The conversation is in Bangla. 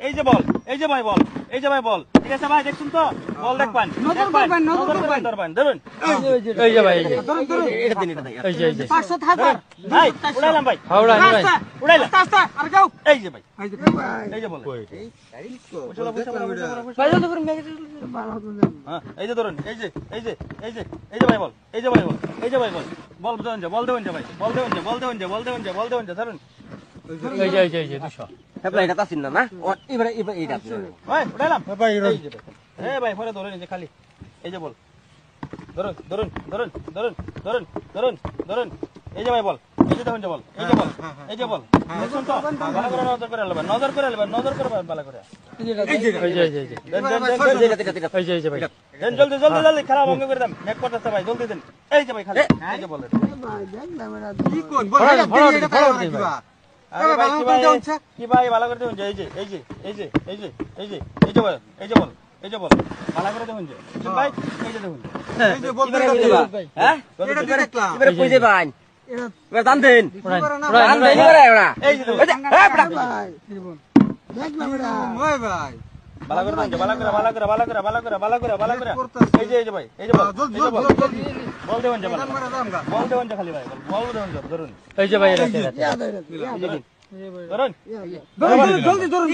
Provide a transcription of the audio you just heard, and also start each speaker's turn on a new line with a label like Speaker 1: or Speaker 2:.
Speaker 1: এই যে বল, এই যে ভাই বল, এই যে ভাই বল। ঠিক আছে ভাই, দেখছেন তো? বল দেখবেন। ধরবেন, ধরুন।
Speaker 2: এই যে ভাই, এই যে
Speaker 3: এটা দিন, এটা দেন।
Speaker 2: এই যে এই যে
Speaker 4: 500 থাকবে
Speaker 1: ভাই, উড়াইলাম ভাই।
Speaker 2: হাওড়া ভাই,
Speaker 1: উড়াইলাম।
Speaker 4: আস্তে আর যাও
Speaker 1: এই যে ভাই, এই যে বল।
Speaker 2: ভাই জলদি করুন ব্যাগে।
Speaker 1: হ্যাঁ, এই যে ধরুন, এই যে, এই যে, এই যে, এই যে ভাই বল, এই যে ভাই বল, এই যে ভাই বল। বল দেবেন যে, বল দেবেন যে ভাই, বল দেবেন যে, বল দেবেন যে, বল দেবেন যে, বল দেবেন যে, ধরুন।
Speaker 2: এই যে এই যে এই যে 200
Speaker 3: হেবলা এটা তাসিন না না এবারে এটা
Speaker 1: ভাই, উড়াইলাম। এই যে ভাই। ভাই, পরে ধরুন, এই যে খালি। এই যে বল। ধরুন, ধরুন, ধরুন, ধরুন, ধরুন, ধরুন, ধরুন। এই যে ভাই বল, এই যে দেখুন যে বল, এই যে বল, এই যে বল। দেখুন তো? ভালো করে নজর করে নেবেন, নজর করে নেবেন, নজর করে ভালো করে।
Speaker 2: এই যে এই যে এই যে
Speaker 1: দেন, দেন, দেন, দেন।
Speaker 2: এই যে এই যে ভাই
Speaker 1: দেন, জলদি, জলদি, জলদি, খেলা ভঙ্গ করে দেন। এক পটাচ্ছে ভাই, জলদি দেন। এই যে ভাই খালি, এই যে বল।
Speaker 4: কি কোন বল এটা কিবা
Speaker 1: আরে ভাই, কি ভাই ভালো করে দেখুন যে, এই যে, এই যে, এই যে, এই যে, এই যে, এই যে বল, এই যে বল, এই যে বল। ভালো করে দেখুন যে। ভাই, এই যে দেখুন।
Speaker 4: এই যে বল
Speaker 3: এবারে কই দেবা হ্যাঁ
Speaker 4: এটা দেখলাম
Speaker 3: এবারে কই দেবান এবারে দাম দেন
Speaker 2: উড়াই
Speaker 3: দাম দেন এবারে ওরা
Speaker 1: এই যে দেখুন।
Speaker 3: হ্যাঁ বড়া
Speaker 4: ওই ভাই
Speaker 1: ভালো করে দেখুন যে, ভালো করে, ভালো করে, ভালো করে, ভালো করে, ভালো করে, ভালো করে। এই যে, এই যে ভাই, এই যে বল, এই যে বল। বল দেবেন যে, ভালো করে। বল দেবেন যে খালি ভাই, বল দেবেন যে, ধরুন।
Speaker 2: এই যে ভাই এটা
Speaker 1: ধরুন।
Speaker 4: জলদি ধরুন